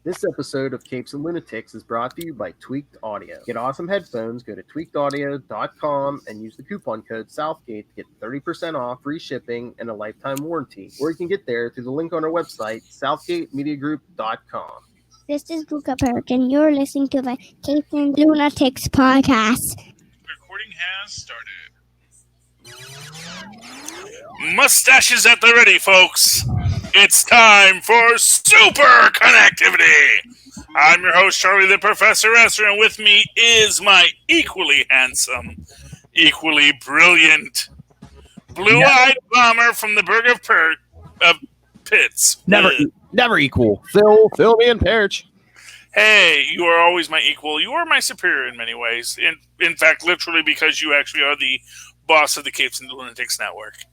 This episode of Capes and Lunatics is brought to you by Tweaked Audio. Get awesome headphones, go to tweakedaudio.com and use the coupon code Southgate to get 30% off, free shipping, and a lifetime warranty. Or you can get there through the link on our website, southgatemediagroup.com. This is Luca Perich, and you're listening to the Capes and Lunatics podcast. Recording has started. Mustaches at the ready, folks. It's time for Superconnectivity. I'm your host, Charlie the Professor Esser, and with me is my equally handsome, equally brilliant, blue-eyed bomber from the Burg of Pitts. Never equal. Phil Perich. Hey, you are always my equal. You are my superior in many ways. In fact, literally because you actually are the boss of the Capes and Lunatics Network.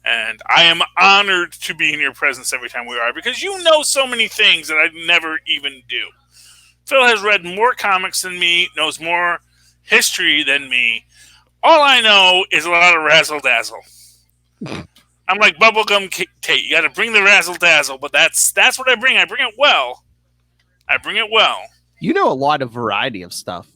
And I am honored to be in your presence every time we are, because you know so many things that I never even do. Phil has read more comics than me, knows more history than me. All I know is a lot of razzle-dazzle. I'm like Bubblegum Tate. You got to bring the razzle-dazzle, but that's what I bring. I bring it well. You know a lot of variety of stuff.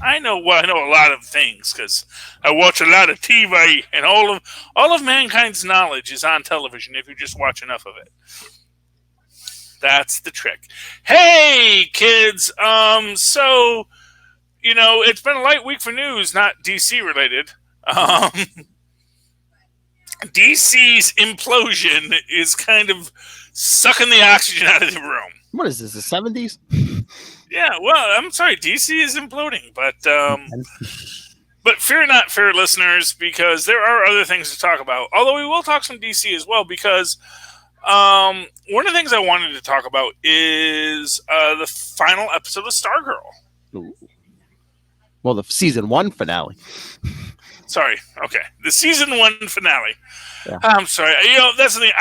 I know a lot of things because I watch a lot of TV, and all of mankind's knowledge is on television if you just watch enough of it. That's the trick. Hey, kids. So, it's been a light week for news, not DC related. DC's implosion is kind of sucking the oxygen out of the room. What is this, the 70s? Yeah, well, I'm sorry, DC is imploding, but fear not, fair listeners, because there are other things to talk about. Although we will talk some DC as well, because one of the things I wanted to talk about is the final episode of Stargirl. Ooh. Well, the season 1 finale. Sorry, okay, the season 1 finale. Yeah. I'm sorry, that's the thing.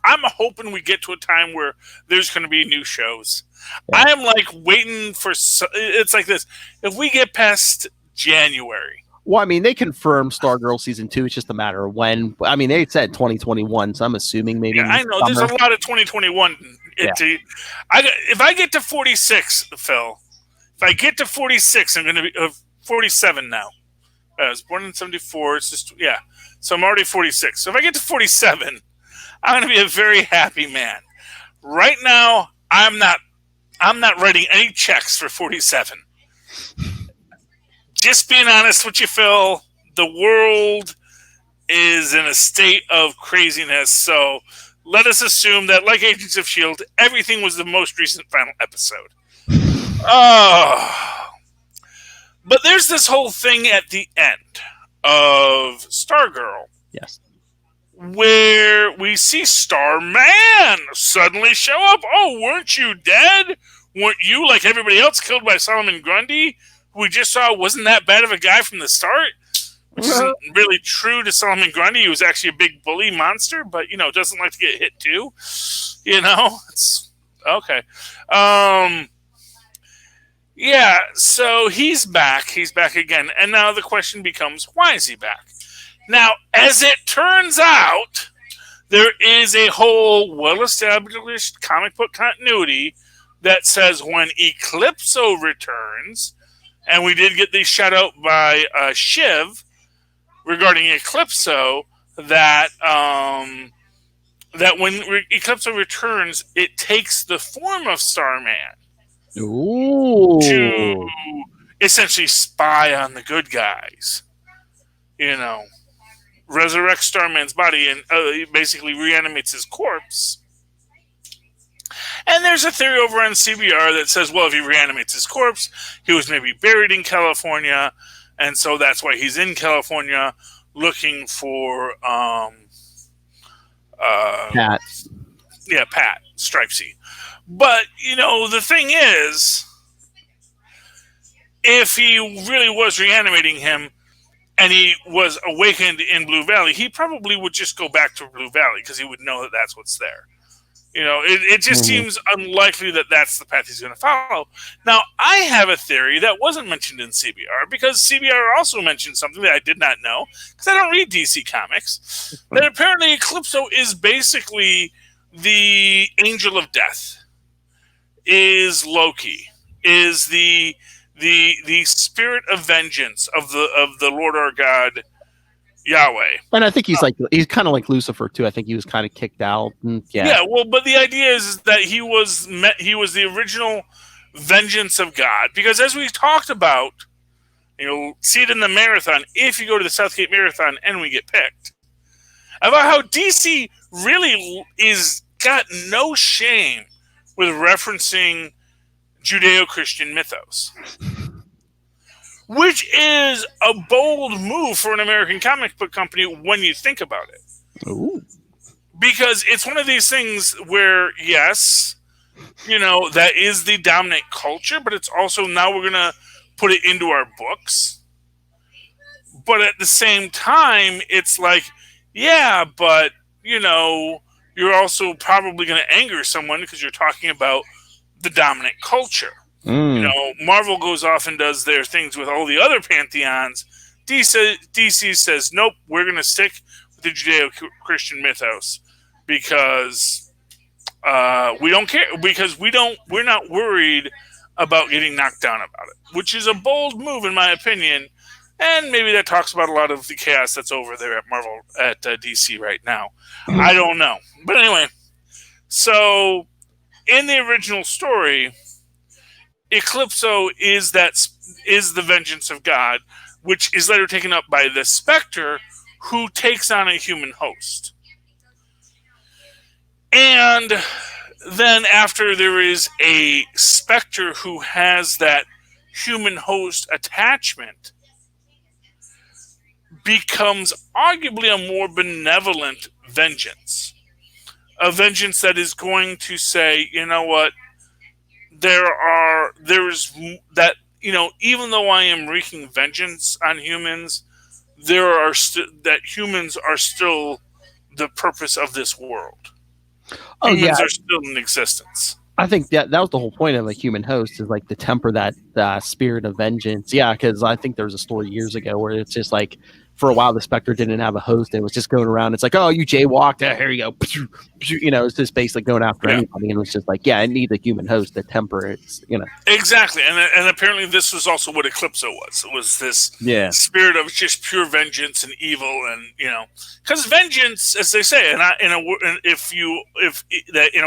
I'm hoping we get to a time where there's going to be new shows. Yeah. I am like waiting for. It's like this. If we get past January. Well, I mean, they confirmed Stargirl season 2. It's just a matter of when. I mean, they said 2021, so I'm assuming maybe. Yeah, I know summer. There's a lot of 2021. If I get to 46, Phil. If I get to 46, I'm going to be 47 now. I was born in 74. It's just So I'm already 46. So if I get to 47, I'm going to be a very happy man. Right now, I'm not writing any checks for 47. Just being honest with you, Phil, the world is in a state of craziness. So let us assume that, like Agents of S.H.I.E.L.D., everything was the most recent final episode. But there's this whole thing at the end of Stargirl. Yes. Where we see Starman suddenly show up. Oh, weren't you dead? Weren't you, like everybody else, killed by Solomon Grundy, who we just saw wasn't that bad of a guy from the start? Which isn't really true to Solomon Grundy. He was actually a big bully monster, but, doesn't like to get hit too. It's okay. Yeah, so he's back. He's back again. And now the question becomes, why is he back? Now, as it turns out, there is a whole well-established comic book continuity that says when Eclipso returns, and we did get the shout-out by Shiv regarding Eclipso, that when Eclipso returns, it takes the form of Starman. Ooh. To essentially spy on the good guys. Resurrects Starman's body and basically reanimates his corpse. And there's a theory over on CBR that says, well, if he reanimates his corpse, he was maybe buried in California, and so that's why he's in California looking for Pat. Yeah, Pat, Stripesy. But, the thing is, if he really was reanimating him and he was awakened in Blue Valley, he probably would just go back to Blue Valley because he would know that that's what's there. It just seems unlikely that that's the path he's going to follow. Now, I have a theory that wasn't mentioned in CBR because CBR also mentioned something that I did not know because I don't read DC Comics, that apparently Eclipso is basically the angel of death. is Loki, is the spirit of vengeance of the Lord our God, Yahweh. And I think he's kind of like Lucifer too. I think he was kind of kicked out. Yeah. Well, but the idea is that he was the original vengeance of God, because as we talked about, you'll see it in the marathon if you go to the Southgate Marathon and we get picked, about how DC really is got no shame with referencing Judeo-Christian mythos, which is a bold move for an American comic book company when you think about it. Ooh. Because it's one of these things where, yes, that is the dominant culture, but it's also now we're going to put it into our books. But at the same time, it's like, yeah, but, you're also probably going to anger someone because you're talking about the dominant culture. Marvel goes off and does their things with all the other pantheons. DC says, nope, we're going to stick with the Judeo-Christian mythos because we don't care, because we're not worried about getting knocked down about it, which is a bold move in my opinion. And maybe that talks about a lot of the chaos that's over there at Marvel, at DC right now. I don't know. But anyway, so in the original story, Eclipso is the vengeance of God, which is later taken up by the Spectre, who takes on a human host. And then after there is a Spectre who has that human host attachment, becomes arguably a more benevolent vengeance. A vengeance that is going to say, you know what, there's that, even though I am wreaking vengeance on humans, that humans are still the purpose of this world. Humans are still in existence. I think that was the whole point of a human host, is like to temper that spirit of vengeance. Yeah, because I think there was a story years ago where it's just like, for a while the Spectre didn't have a host and it was just going around. It's like, oh, you jaywalked, here you go. It's just basically going after anybody, and it was just like, yeah, I need a human host to temper it. Exactly, and apparently this was also what Eclipso was. It was this spirit of just pure vengeance and evil, and because vengeance, as they say, in a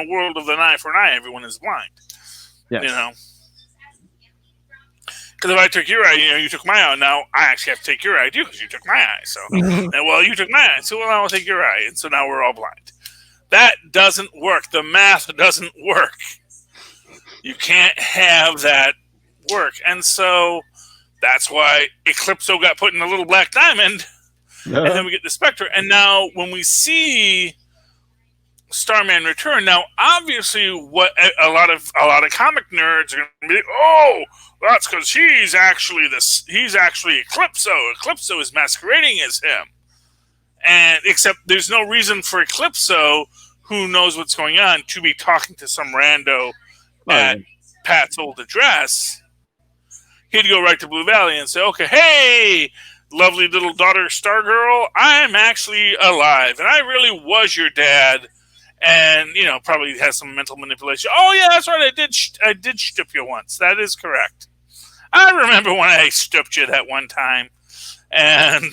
world of an eye for an eye, everyone is blind. Yes. Because if I took your eye, you took my eye. Now I actually have to take your eye too, because you took my eye. So, you took my eye. So, I'll take your eye. And so now we're all blind. That doesn't work. The math doesn't work. You can't have that work. And so that's why Eclipso got put in a little black diamond. Yeah. And then we get the Spectre. And now when we see Starman return, now obviously what a lot of comic nerds are going to be, oh, that's because he's actually Eclipso. Eclipso is masquerading as him. And except there's no reason for Eclipso, who knows what's going on, to be talking to some rando at Pat's old address. He'd go right to Blue Valley and say, okay, hey, lovely little daughter Stargirl, I'm actually alive, and I really was your dad. And, probably has some mental manipulation. Oh, yeah, that's right. I did stoop you once. That is correct. I remember when I stooped you that one time. And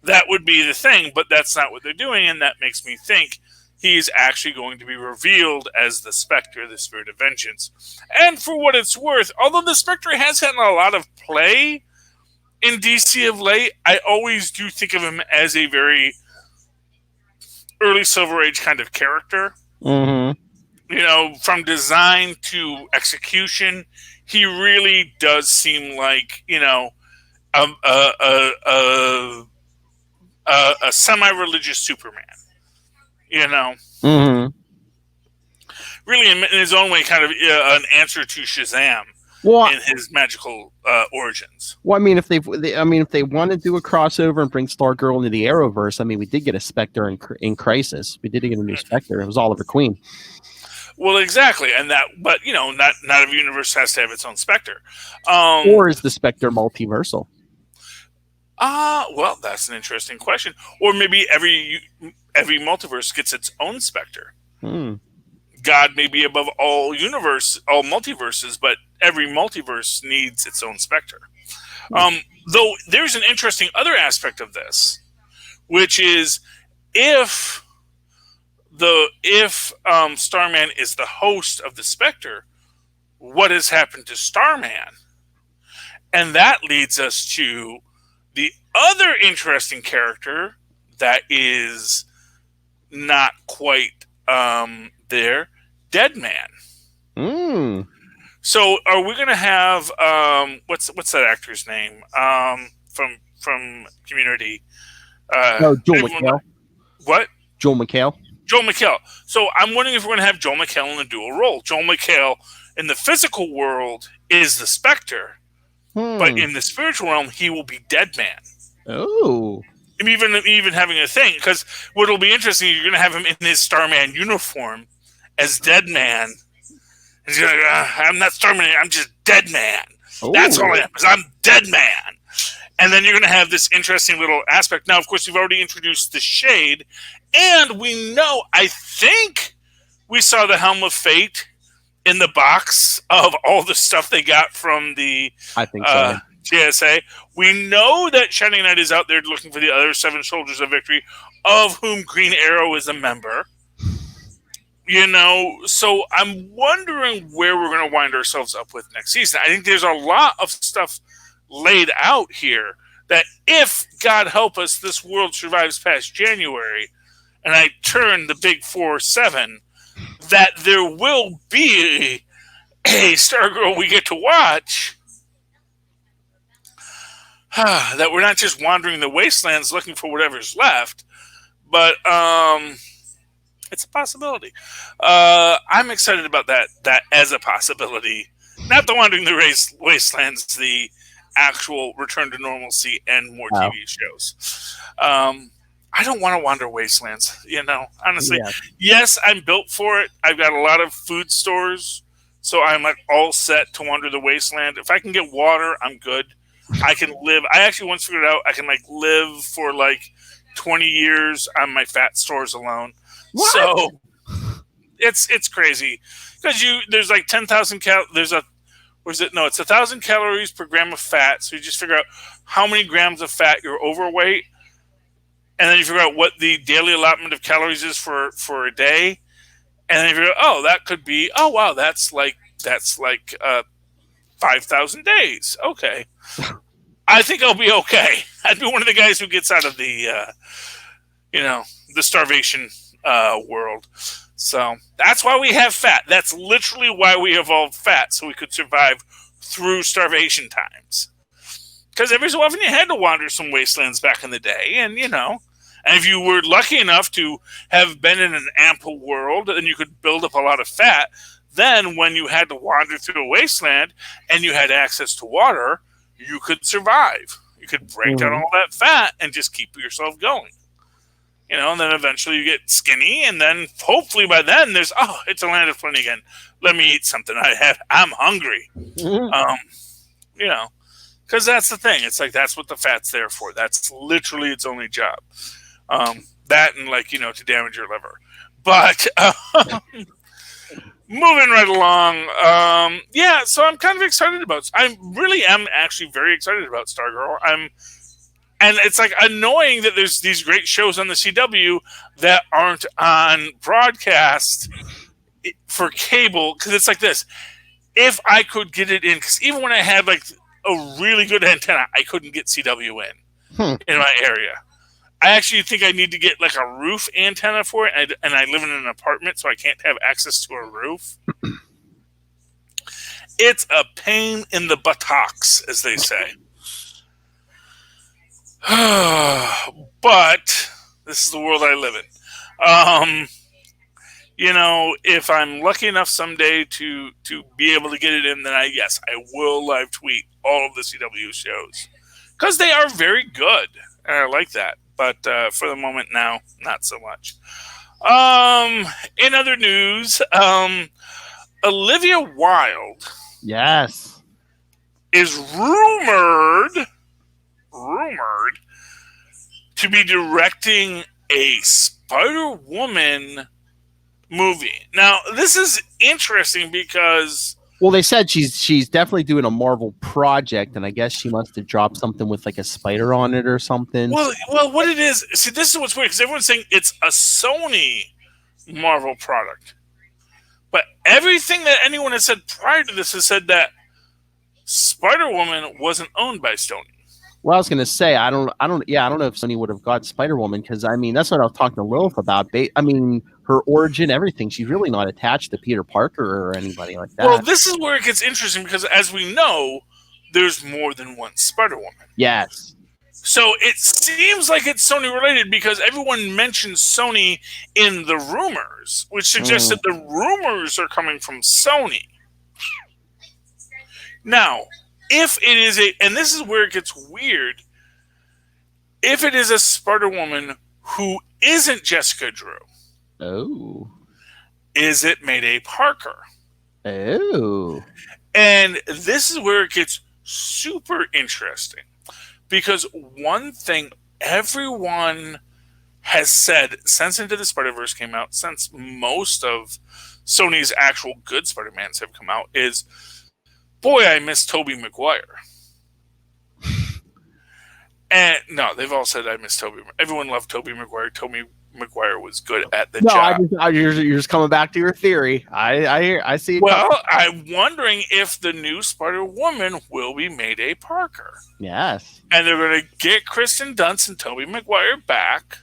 that would be the thing, but that's not what they're doing. And that makes me think he's actually going to be revealed as the Spectre, the Spirit of Vengeance. And for what it's worth, although the Spectre has had a lot of play in DC of late, I always do think of him as a very early Silver Age kind of character. Mm-hmm. From design to execution, he really does seem like, a semi-religious Superman. Mm-hmm. Really, in his own way, kind of an answer to Shazam in his magical origins. Well, I mean, if they want to do a crossover and bring Stargirl into the Arrowverse, we did get a Spectre in Crisis. We did get a new Spectre. It was Oliver Queen. Well, exactly, and but not every universe has to have its own Spectre. Or is the Spectre multiversal? Well, that's an interesting question. Or maybe every multiverse gets its own Spectre. God may be above all multiverses, but every multiverse needs its own Spectre. Though there's an interesting other aspect of this, which is if Starman is the host of the Spectre, what has happened to Starman? And that leads us to the other interesting character that is not quite there, Deadman. So are we going to have what's that actor's name from Community? Joel McHale. What? Joel McHale. Joel McHale. So I'm wondering if we're going to have Joel McHale in a dual role. Joel McHale in the physical world is the Spectre, but in the spiritual realm, he will be Deadman. Oh. Even having a thing, because what'll be interesting, you're going to have him in his Starman uniform as Deadman. He's like, I'm not Starman, I'm just Deadman. That's all I am, because I'm Deadman. And then you're going to have this interesting little aspect. Now, of course, you've already introduced the Shade, and we know, I think we saw the Helm of Fate in the box of all the stuff they got from the JSA. We know that Shining Knight is out there looking for the other 7 Soldiers of Victory, of whom Green Arrow is a member. So I'm wondering where we're going to wind ourselves up with next season. I think there's a lot of stuff laid out here that if, God help us, this world survives past January, and I turn the big 4-7, that there will be a Stargirl we get to watch. That we're not just wandering the wastelands looking for whatever's left, but it's a possibility. I'm excited about that as a possibility. Not the wandering the wastelands, the actual return to normalcy and more TV shows. I don't want to wander wastelands, honestly. Yeah. Yes, I'm built for it. I've got a lot of food stores, so I'm like all set to wander the wasteland. If I can get water, I'm good. I can live. I actually once figured out I can live for 20 years on my fat stores alone. What? So it's crazy because there's 10,000 there's a it's 1,000 calories per gram of fat. So you just figure out how many grams of fat you're overweight, and then you figure out what the daily allotment of calories is for a day, and then you figure out that could be that's 5,000 days. Okay. I think I'll be okay. I'd be one of the guys who gets out of the, the starvation world. So that's why we have fat. That's literally why we evolved fat, so we could survive through starvation times. Because every so often you had to wander some wastelands back in the day, and if you were lucky enough to have been in an ample world, and you could build up a lot of fat, then when you had to wander through a wasteland and you had access to water, you could survive. You could break down all that fat and just keep yourself going. And then eventually you get skinny, and then hopefully by then there's, it's a land of plenty again. Let me eat something. I'm hungry. Because that's the thing. It's that's what the fat's there for. That's literally its only job. That and to damage your liver. But moving right along, so I'm kind of excited about. I really am actually very excited about Stargirl. And it's annoying that there's these great shows on the CW that aren't on broadcast for cable, because it's this. If I could get it in, because even when I had a really good antenna, I couldn't get CW in my area. I actually think I need to get a roof antenna for it, and I live in an apartment, so I can't have access to a roof. It's a pain in the buttocks, as they say. But this is the world I live in. If I'm lucky enough someday to be able to get it in, then I will live tweet all of the CW shows, because they are very good, and I like that. But for the moment now, not so much. In other news, Olivia Wilde, is rumored to be directing a Spider-Woman movie. Now, this is interesting because... Well, they said she's definitely doing a Marvel project, and I guess she must have dropped something with like a spider on it or something. Well, what it is... See, this is what's weird, because everyone's saying it's a Sony Marvel product. But everything that anyone has said prior to this has said that Spider-Woman wasn't owned by Sony. Well, I was gonna say I don't know if Sony would have got Spider-Woman, because I mean that's what I was talking to Lilith about. I mean her origin, everything. She's really not attached to Peter Parker or anybody like that. Well, this is where it gets interesting, because as we know, there's more than one Spider-Woman. Yes. So it seems like it's Sony related, because everyone mentions Sony in the rumors, which suggests that the rumors are coming from Sony. Now, if it is and this is where it gets weird, if it is a Spider-Woman who isn't Jessica Drew, is it Mayday Parker? Oh. And this is where it gets super interesting, because one thing everyone has said since Into the Spider-Verse came out, since most of Sony's actual good Spider-Mans have come out, is, boy, I miss Tobey Maguire. And no, they've all said I miss Tobey. Everyone loved Tobey Maguire. Tobey Maguire was good at the job. You're just coming back to your theory. I see. Well, I'm wondering if the new Spider-Woman will be Mayday Parker. Yes. And they're going to get Kristen Dunst and Tobey Maguire back.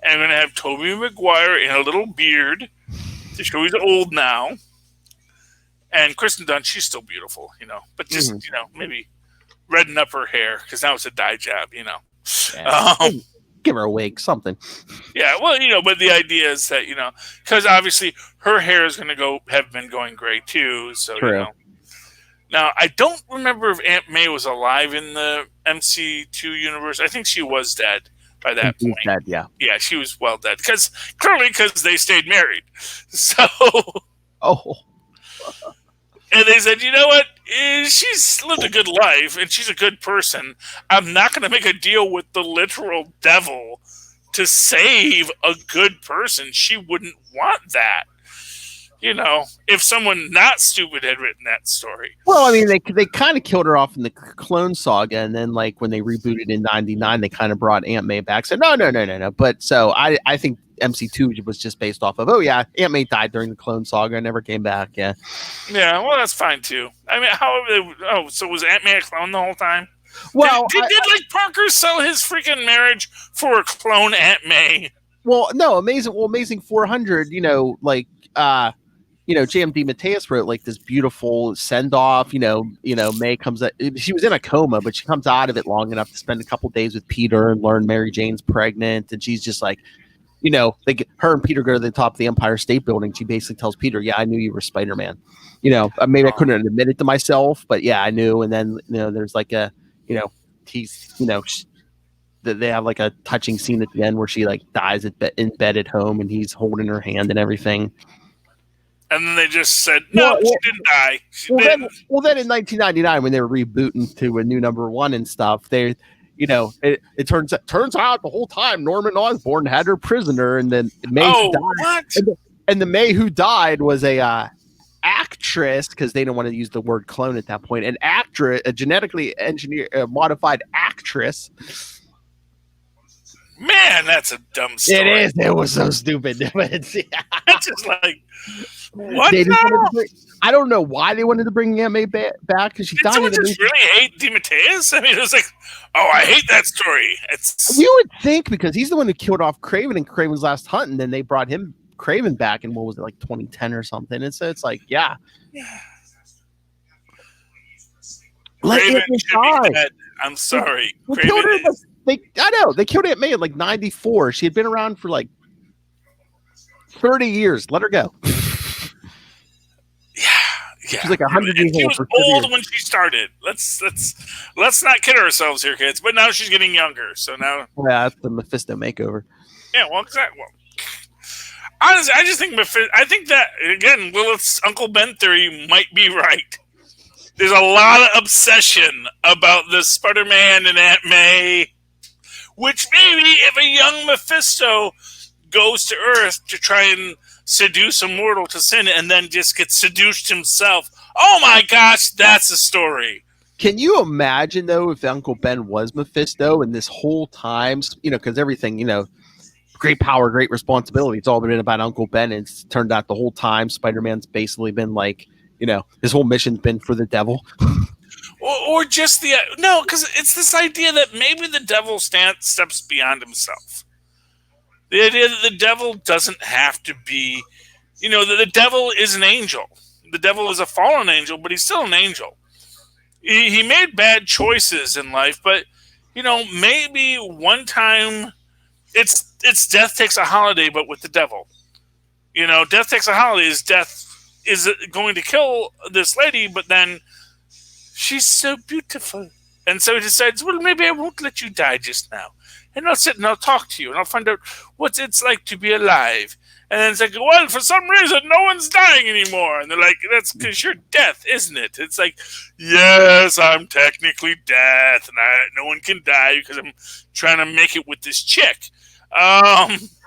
And they're going to have Tobey Maguire in a little beard to show he's old now. And Kristen Dunst, she's still beautiful, but just, maybe redden up her hair, because now it's a dye job, Yeah. Give her a wig, something. Yeah, well, but the idea is that, because obviously her hair is going to have been going gray too, so, True. Now, I don't remember if Aunt May was alive in the MC2 universe. I think she was dead by that point. Dead, yeah. Yeah, she was well dead, because they stayed married. So... Oh. And they said, you know what? She's lived a good life, and she's a good person. I'm not going to make a deal with the literal devil to save a good person. She wouldn't want that. If someone not stupid had written that story. Well, I mean, they kind of killed her off in the Clone Saga, and then, like, when they rebooted in '99, they kind of brought Aunt May back. Said, no. But so I think MC2 was just based off of, Aunt May died during the Clone Saga and never came back. Yeah. Yeah, well, that's fine too. I mean, so was Aunt May a clone the whole time? Well, did Parker sell his freaking marriage for a clone Aunt May? Well, no, Amazing 400. JMD Mateus wrote like this beautiful send off. May comes out. She was in a coma, but she comes out of it long enough to spend a couple days with Peter and learn Mary Jane's pregnant, and she's just like, her and Peter go to the top of the Empire State Building. She basically tells Peter, "Yeah, I knew you were Spider-Man." Maybe I couldn't admit it to myself, but yeah, I knew. And then there's like a, they have like a touching scene at the end where she like dies in bed at home, and he's holding her hand and everything. And then they just said, no, she didn't die. Then in 1999, when they were rebooting to a new #1 and stuff, it turns out the whole time Norman Osborn had her prisoner, and then May died. What? And the May who died was a actress, because they didn't want to use the word clone at that point. An actress, a genetically modified actress. Man, that's a dumb story. It is. It was so stupid. It's just like, what? I don't know why they wanted to bring Aunt May back, because she died. Did someone just really hate DeMatteis? I mean, it was like, I hate that story. You would think, because he's the one who killed off Kraven in Kraven's Last Hunt, and then they brought Kraven back in, what was it, like 2010 or something? And so it's like, yeah. Kraven should be dead. I'm sorry. They killed Aunt May at like 94. She had been around for like 30 years. Let her go. Yeah. She's like 100 years old. She was old when she started. Let's not kid ourselves here, kids. But now she's getting younger. So now, yeah, that's the Mephisto makeover. Yeah, well, exactly. Well, honestly, I just think I think that again, Lilith's Uncle Ben theory might be right. There's a lot of obsession about the Spider-Man and Aunt May. Which maybe if a young Mephisto goes to Earth to try and seduce a mortal to sin and then just get seduced himself. Oh my gosh, that's a story. Can you imagine, though, if Uncle Ben was Mephisto and this whole time, because everything, great power, great responsibility. It's all been about Uncle Ben. And it's turned out the whole time Spider-Man's basically been like, his whole mission's been for the devil. Or just no, because it's this idea that maybe the devil steps beyond himself. The idea that the devil doesn't have to be, that the devil is an angel. The devil is a fallen angel, but he's still an angel. He made bad choices in life, but, maybe one time it's death takes a holiday, but with the devil. Death takes a holiday is death is going to kill this lady, but then she's so beautiful. And so he decides, well, maybe I won't let you die just now. And I'll sit and I'll talk to you and I'll find out what it's like to be alive. And then it's like, well, for some reason, no one's dying anymore. And they're like, that's because you're death, isn't it? It's like, yes, I'm technically death. And no one can die because I'm trying to make it with this chick.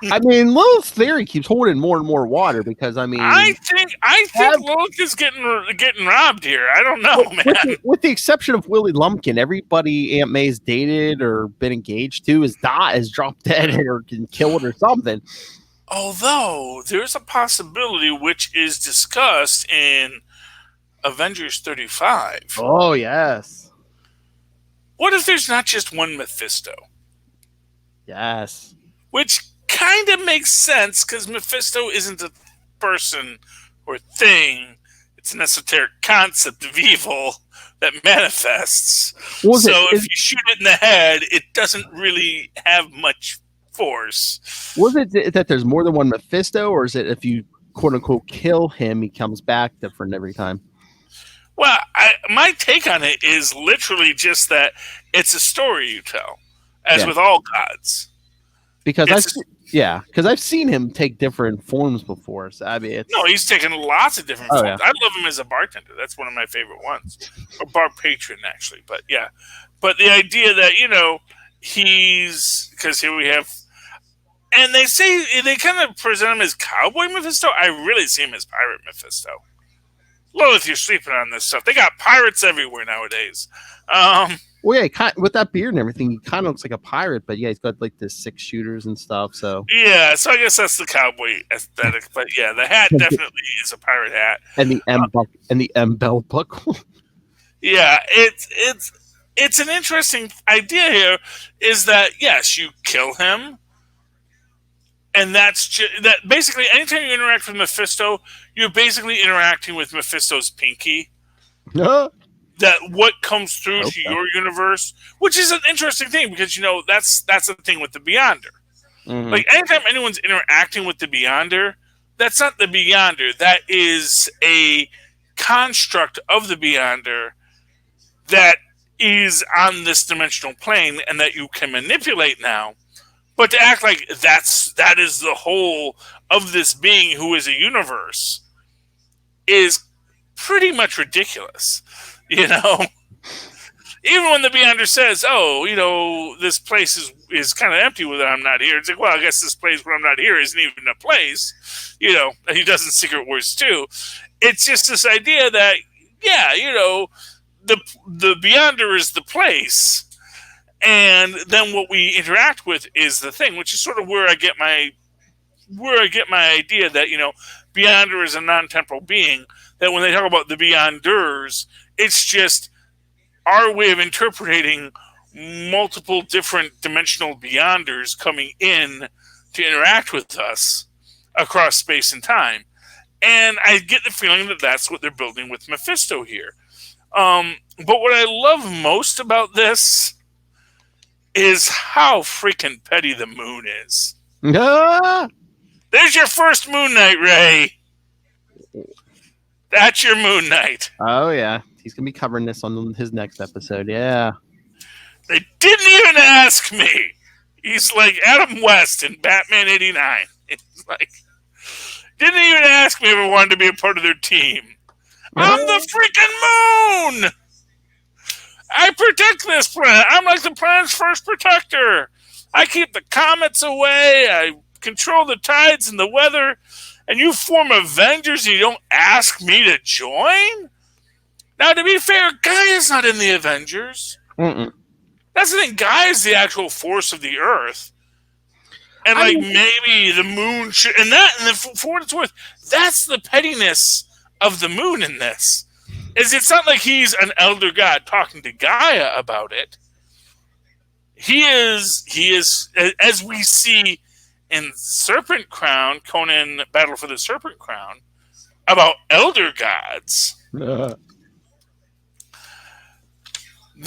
Lilith's theory keeps holding more and more water because I think Lilith is getting robbed here. I don't know, man. With the exception of Willie Lumpkin, everybody Aunt May's dated or been engaged to is dropped dead or been killed or something. Although there's a possibility which is discussed in Avengers 35. Oh yes. What if there's not just one Mephisto? Yes. Which kind of makes sense because Mephisto isn't a person or thing. It's an esoteric concept of evil that manifests. If you shoot it in the head, it doesn't really have much force. Was it that there's more than one Mephisto, or is it if you quote unquote kill him, he comes back different every time? Well, my take on it is literally just it's a story you tell, as with all gods. Because I've seen him take different forms before. So he's taken lots of different forms. Yeah. I love him as a bartender. That's one of my favorite ones, a bar patron actually. But yeah, but the idea that he's because here we have, and they say they kind of present him as Cowboy Mephisto. I really see him as Pirate Mephisto. Lilith, you're sleeping on this stuff. They got pirates everywhere nowadays. Well, yeah, with that beard and everything, he kind of looks like a pirate, but yeah, he's got like the 6 shooters and stuff. So yeah, so I guess that's the cowboy aesthetic. But yeah, the hat definitely is a pirate hat, and the M belt buckle. Yeah, it's an interesting idea here. Is that yes, you kill him, and that's that. Basically, anytime you interact with Mephisto, you're basically interacting with Mephisto's pinky. That what comes through to your universe, which is an interesting thing because that's the thing with the Beyonder. Mm-hmm. Like anytime anyone's interacting with the Beyonder, that's not the Beyonder. That is a construct of the Beyonder that is on this dimensional plane and that you can manipulate now. But to act like that is the whole of this being who is a universe is pretty much ridiculous. Even when the Beyonder says, "Oh, this place is kind of empty when I'm not here," it's like, well, I guess this place when I'm not here isn't even a place. And he does in Secret Wars too. It's just this idea that, the Beyonder is the place, and then what we interact with is the thing, which is sort of where I get my idea that Beyonder is a non-temporal being. That when they talk about the Beyonders, it's just our way of interpreting multiple different dimensional Beyonders coming in to interact with us across space and time. And I get the feeling that that's what they're building with Mephisto here. But what I love most about this is how freaking petty the moon is. There's your first Moon Knight, Ray. That's your Moon Knight. Oh, yeah. He's going to be covering this on his next episode. Yeah. They didn't even ask me. He's like Adam West in Batman 89. It's like, didn't even ask me if I wanted to be a part of their team. I'm the freaking moon! I protect this planet. I'm like the planet's first protector. I keep the comets away. I control the tides and the weather. and you form Avengers and you don't ask me to join? Now, to be fair, Guy is not in the Avengers. Mm-mm. That's the thing. Guy is the actual force of the Earth. And maybe the moon should, and for what it's worth, that's the pettiness of the moon in this. Is it's not like he's an elder god talking to Gaia about it. He is, as we see in Serpent Crown, Conan Battle for the Serpent Crown, about elder gods. The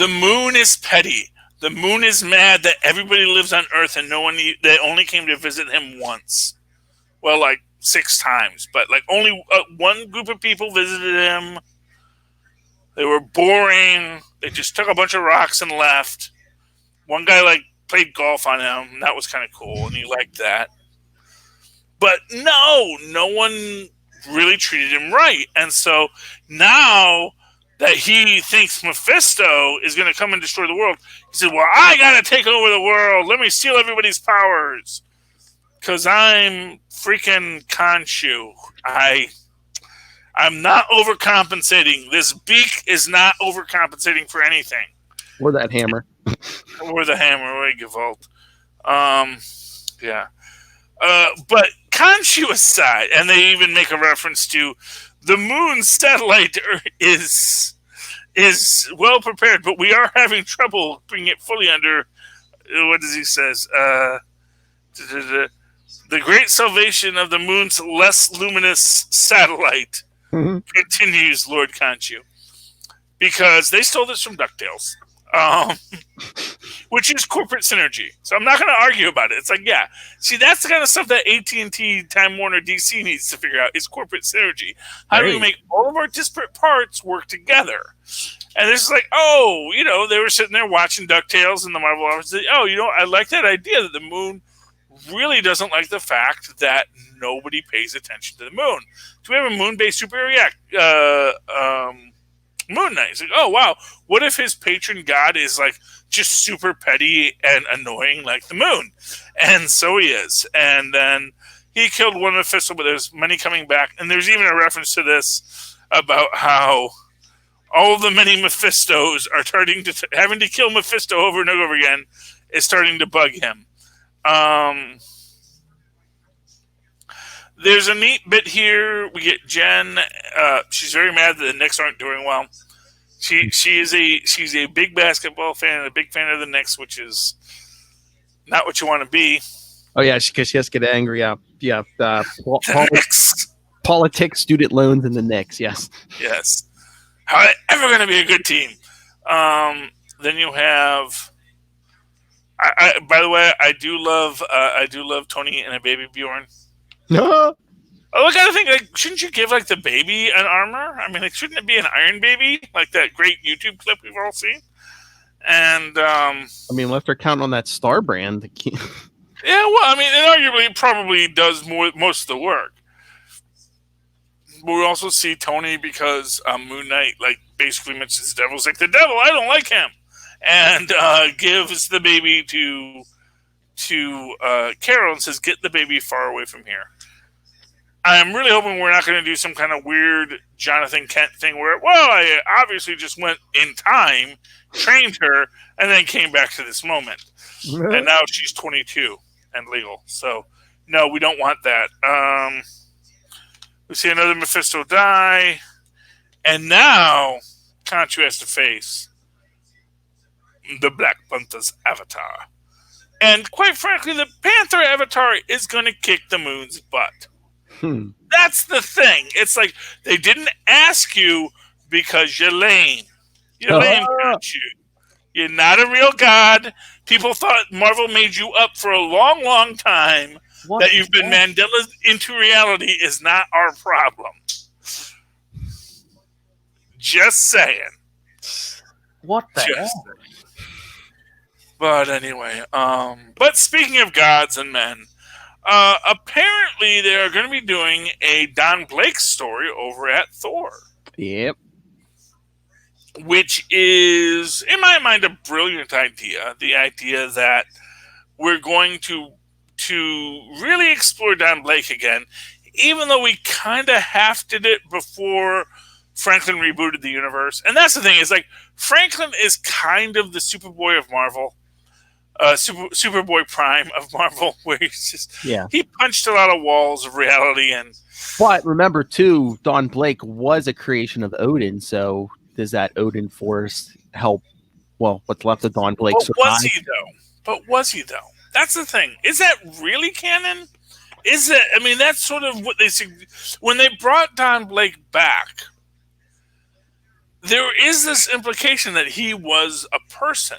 moon is petty. The moon is mad that everybody lives on Earth and they only came to visit him once. Well, like 6 times, but like only one group of people visited him. They were boring. They just took a bunch of rocks and left. One guy played golf on him. And that was kind of cool, and he liked that. But no one really treated him right, and so now that he thinks Mephisto is going to come and destroy the world, he said, well, I got to take over the world. Let me steal everybody's powers. Because I'm freaking Khonshu. I'm not overcompensating. This beak is not overcompensating for anything. Or that hammer. Or the hammer. Or Gewalt. Yeah. But Khonshu aside, and they even make a reference to the moon's satellite is well prepared, but we are having trouble bringing it fully under. What does he says? The great salvation of the moon's less luminous satellite continues, Lord Khonshu, because they stole this from DuckTales. Which is corporate synergy. So I'm not going to argue about it. It's like, yeah. See, that's the kind of stuff that AT&T, Time Warner, DC needs to figure out is corporate synergy. How do we make all of our disparate parts work together? And this is like, they were sitting there watching DuckTales and the Marvel office. I like that idea that the moon really doesn't like the fact that nobody pays attention to the moon. Do we have a moon-based superhero? Yeah. Moon Knight. He's like, oh wow, what if his patron god is just super petty and annoying like the moon? And so he is. And then he killed one Mephisto, but there's many coming back. And there's even a reference to this about how all the many Mephistos are starting to having to kill Mephisto over and over again is starting to bug him. There's a neat bit here. We get Jen. She's very mad that the Knicks aren't doing well. She's a big basketball fan and a big fan of the Knicks, which is not what you want to be. Oh yeah, because she has to get angry. Yeah. Politics, student loans, and the Knicks. Yes. Yes. How are they ever going to be a good team? Then you have. By the way, I do love Tony and a baby Bjorn. No. Oh, I gotta think. Shouldn't you give the baby an armor? I mean, shouldn't it be an Iron Baby, like that great YouTube clip we've all seen? And unless they're counting on that Star brand. Yeah, well, it arguably probably does most of the work. But we also see Tony because Moon Knight basically mentions the devil's the devil. I don't like him, and gives the baby to Carol and says, "Get the baby far away from here." I'm really hoping we're not going to do some kind of weird Jonathan Kent thing where, I obviously just went in time, trained her, and then came back to this moment. And now she's 22 and legal. So, no, we don't want that. We see another Mephisto die. And now, Khonshu has to face the Black Panther's avatar. And quite frankly, the Panther avatar is going to kick the moon's butt. That's the thing. It's like they didn't ask you because you're lame. You're lame, Khonshu. You're not a real god. People thought Marvel made you up for a long, long time. That you've been Mandela into reality is not our problem. Just saying. What the hell? But anyway, but speaking of gods and men, apparently they are going to be doing a Don Blake story over at Thor. Yep. Which is, in my mind, a brilliant idea. The idea that we're going to really explore Don Blake again. even though we kind of half-did it before Franklin rebooted the universe. And that's the thing, is like, Franklin is kind of the Superboy of Marvel. Superboy Prime of Marvel, where he punched a lot of walls of reality. But remember, too, Don Blake was a creation of Odin, so does that Odin force help, well, what's left of Don Blake survive? Was he, though? That's the thing. Is that really canon? Is it? I mean, that's sort of what they said. When they brought Don Blake back, there is this implication that he was a person,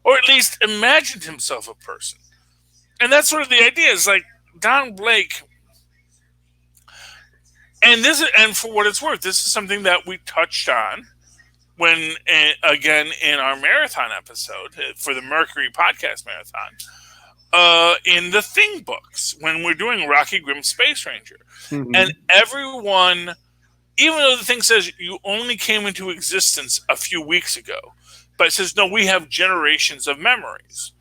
or at least imagined himself a person. And that's sort of the idea, is like, Don Blake, and for what it's worth, this is something that we touched on when, again, in our marathon episode for the Mercury podcast marathon, in the Thing books, when we're doing Rocky Grim Space Ranger. Mm-hmm. And everyone, even though the Thing says you only came into existence a few weeks ago, but it says, no, we have generations of memories.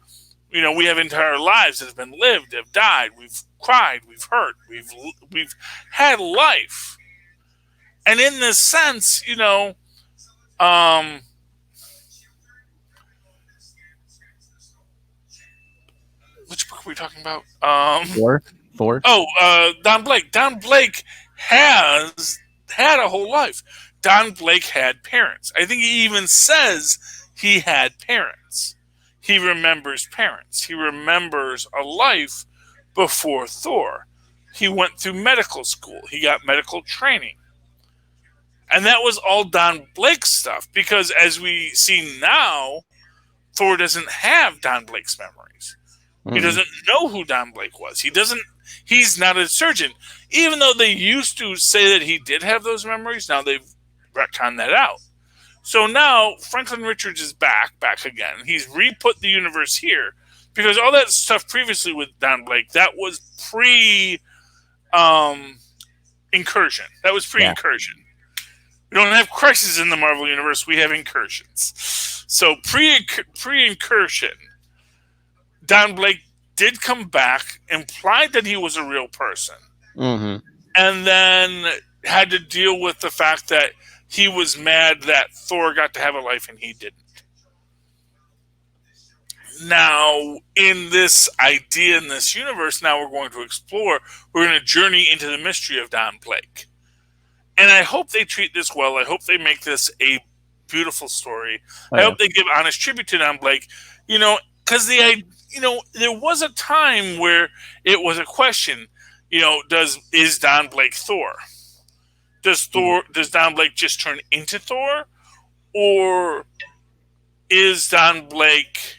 You know, we have entire lives that have been lived, have died, we've cried, we've hurt, we've had life. And in this sense, you know, which book are we talking about? Thor. Oh, Don Blake. Don Blake has had a whole life. Don Blake had parents. I think he even says he had parents. He remembers parents. He remembers a life before Thor. He went through medical school. He got medical training. And that was all Don Blake stuff, because as we see now, Thor doesn't have Don Blake's memories. Mm-hmm. He doesn't know who Don Blake was. He's not a surgeon. Even though they used to say that he did have those memories, now they've retconned that out. So now Franklin Richards is back again. He's re-put the universe here, because all that stuff previously with Don Blake, that was incursion. That was pre-incursion. We don't have crises in the Marvel universe. We have incursions. So pre-incursion, Don Blake did come back, implied that he was a real person, mm-hmm. and then had to deal with the fact that he was mad that Thor got to have a life and he didn't. Now, in this idea, in this universe, now we're going to explore, we're going to journey into the mystery of Don Blake. And I hope they treat this well. I hope they make this a beautiful story. I hope they give honest tribute to Don Blake. You know, because there was a time where it was a question, you know, is Don Blake Thor? Does Don Blake just turn into Thor? Or is Don Blake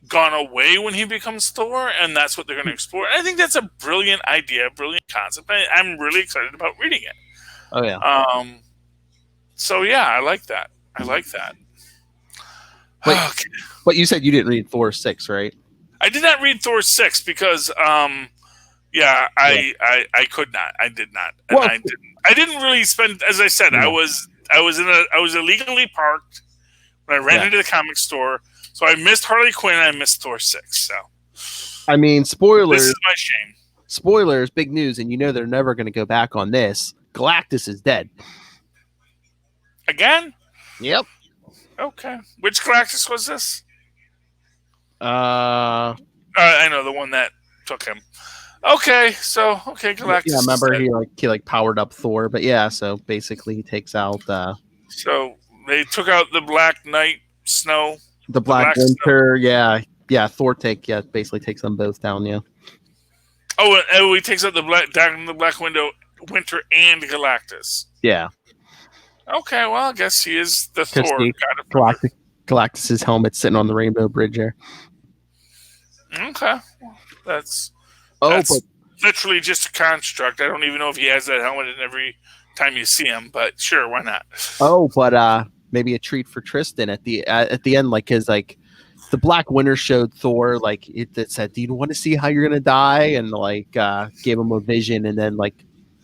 gone away when he becomes Thor, and that's what they're going to explore? I think that's a brilliant idea, brilliant concept. I'm really excited about reading it. Oh yeah. So yeah, I like that. But you said you didn't read Thor 6, right? I did not read Thor 6 because I could not. I did not. And well, I didn't really spend, as I said, I was illegally parked when I ran into the comic store. So I missed Harley Quinn and I missed Thor 6. So I mean, spoilers. This is my shame. Spoilers, big news, and you know they're never going to go back on this. Galactus is dead. Again? Yep. Okay. Which Galactus was this? I know the one that took him. Okay, Galactus. Yeah, remember he powered up Thor, but yeah, so basically he takes out. So they took out the Black Knight, Snow. The Black Winter, Snow. yeah. Thor basically takes them both down, yeah. Oh, and he takes out the Black Winter and Galactus. Yeah. Okay, well, I guess he is the Thor kind of. Galactus's helmet's sitting on the Rainbow Bridge there. Okay, that's literally just a construct. I don't even know if he has that helmet in every time you see him, but sure, why not? Oh, but maybe a treat for Tristan at the end, because the Black Winter showed Thor it said, "Do you want to see how you're gonna die?" And gave him a vision, and then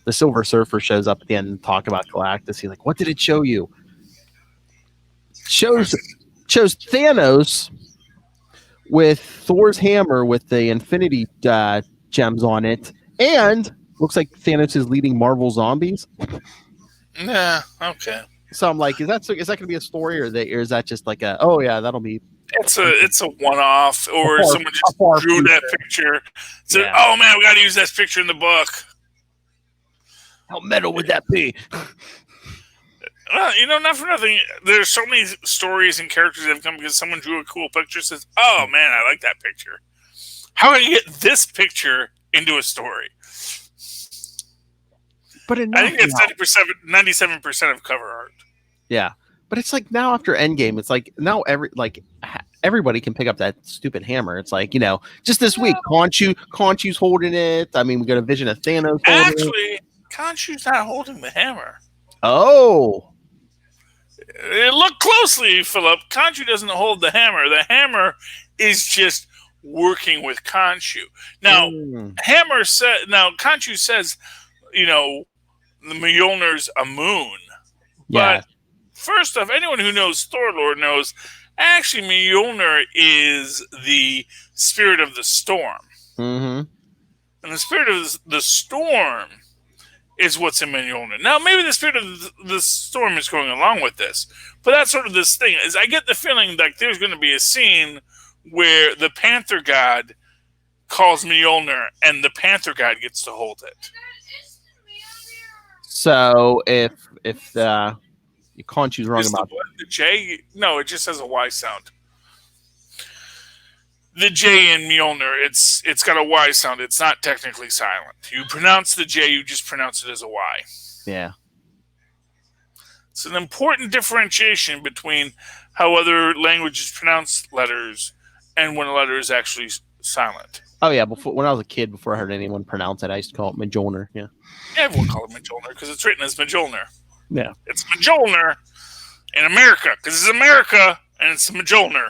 the Silver Surfer shows up at the end and talk about Galactus. He's like, "What did it show you?" Shows Thanos with Thor's hammer with the Infinity gems on it, And looks like Thanos is leading Marvel Zombies. Yeah, okay. So I'm like, is that going to be a story, or is that just like a, oh yeah, that'll be. It's a one-off, or someone just drew that picture. Said, "Oh man, we got to use that picture in the book." How metal would that be? Well, not for nothing. There's so many stories and characters that have come because someone drew a cool picture. Says, "Oh man, I like that picture." How can you get this picture into a story? But I think it's 97% of cover art. Yeah. But it's like now after Endgame, it's like now everybody can pick up that stupid hammer. It's like, just this week, Khonshu's holding it. I mean, we got a vision of Thanos holding it. Khonshu's not holding the hammer. Oh. Look closely, Philip. Khonshu doesn't hold the hammer. The hammer is just working with Khonshu. Now, Khonshu says, the Mjolnir's a moon. Yeah. But first off, anyone who knows Thor lore knows actually Mjolnir is the spirit of the storm. Mm-hmm. And the spirit of the storm is what's in Mjolnir. Now, maybe the spirit of the storm is going along with this. But that's sort of this thing. Is I get the feeling like there's going to be a scene where the Panther God calls Mjolnir and the Panther God gets to hold it. So if Khonshu's wrong about the J, no, it just has a Y sound. The J in Mjolnir, it's got a Y sound. It's not technically silent. You pronounce the J, you just pronounce it as a Y. Yeah. It's an important differentiation between how other languages pronounce letters and when a letter is actually silent. Oh yeah, when I was a kid, before I heard anyone pronounce it, I used to call it Mjolnir. Yeah. Everyone call it Mjolnir because it's written as Mjolnir. Yeah. It's Mjolnir in America because it's America and it's Mjolnir.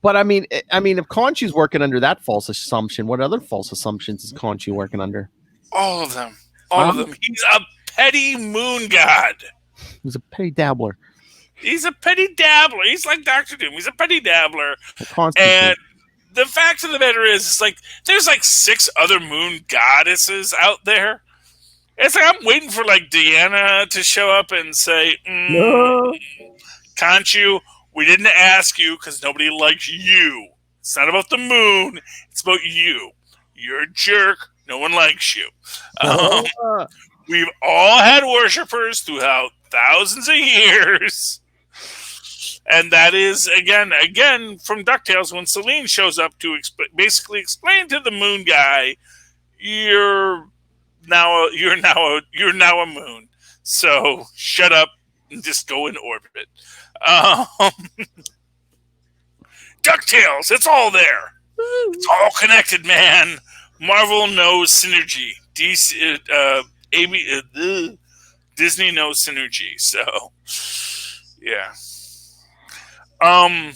But I mean, if Khonshu's working under that false assumption, what other false assumptions is Khonshu working under? All of them. All of them. He's a petty moon god. He's a petty dabbler. He's a petty dabbler. He's like Dr. Doom. He's a petty dabbler. And the fact of the matter is, it's like there's like 6 other moon goddesses out there. It's like I'm waiting for like Deanna to show up and say, Khonshu, we didn't ask you because nobody likes you. It's not about the moon. It's about you. You're a jerk. No one likes you. We've all had worshippers throughout thousands of years. And that is, again from DuckTales, when Selene shows up to basically explain to the moon guy, you're now a moon. So shut up and just go in orbit. DuckTales, it's all there. It's all connected, man. Marvel knows synergy. Disney knows synergy. So, yeah. I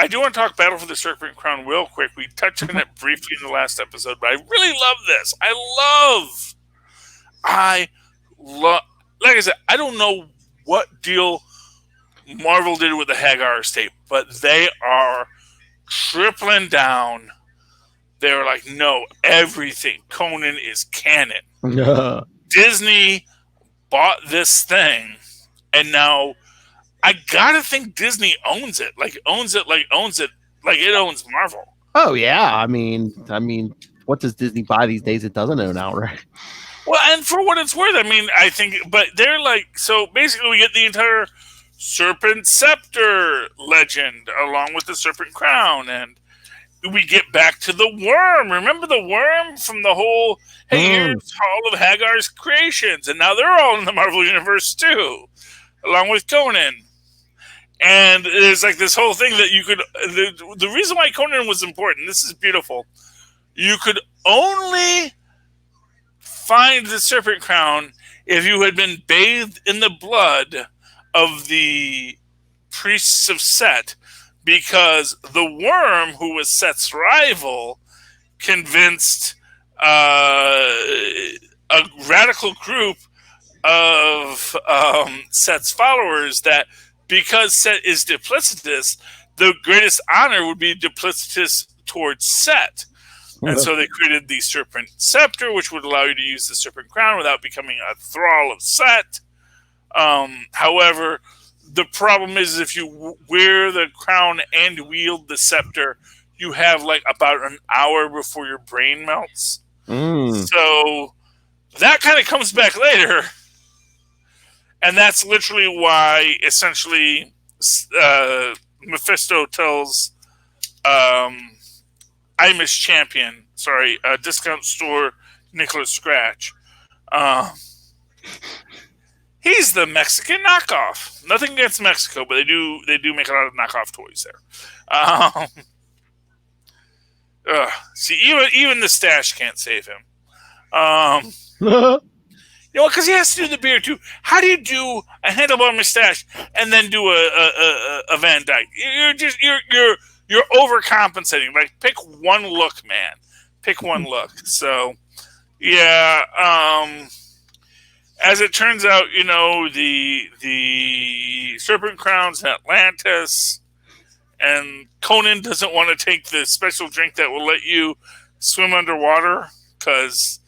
do want to talk Battle for the Serpent Crown real quick. We touched on it briefly in the last episode, but I really love this. Like I said, I don't know what deal Marvel did with the Hagar estate, but they are tripling down. They're like, no, everything Conan is canon. Disney bought this thing, and now I gotta think Disney owns it. Like it owns Marvel. Oh yeah, I mean, what does Disney buy these days it doesn't own outright? Well, and for what it's worth, I mean, I think, but they're like, so basically we get the entire Serpent Scepter legend along with the Serpent Crown, and we get back to the Worm. Remember the Worm from the whole, hey, here's all of Hagar's creations, and now they're all in the Marvel Universe too, along with Conan. And there's like this whole thing that you could, the reason why Conan was important, this is beautiful, you could only find the Serpent Crown if you had been bathed in the blood of the priests of Set, because the Worm, who was Set's rival, convinced a radical group of Set's followers that because Set is duplicitous, the greatest honor would be duplicitous towards Set. And so they created the Serpent Scepter, which would allow you to use the Serpent Crown without becoming a thrall of Set. However, the problem is if you wear the crown and wield the scepter, you have like about an hour before your brain melts. So that kind of comes back later. And that's literally why, essentially, Mephisto tells Imus Champion, discount store Nicholas Scratch, he's the Mexican knockoff. Nothing against Mexico, but they do make a lot of knockoff toys there. See, even the stash can't save him. Because he has to do the beard too. How do you do a handlebar mustache and then do a Van Dyke? You're overcompensating. Like, pick one look, man. Pick one look. So, yeah. As it turns out, the Serpent Crown's in Atlantis, and Conan doesn't want to take the special drink that will let you swim underwater because,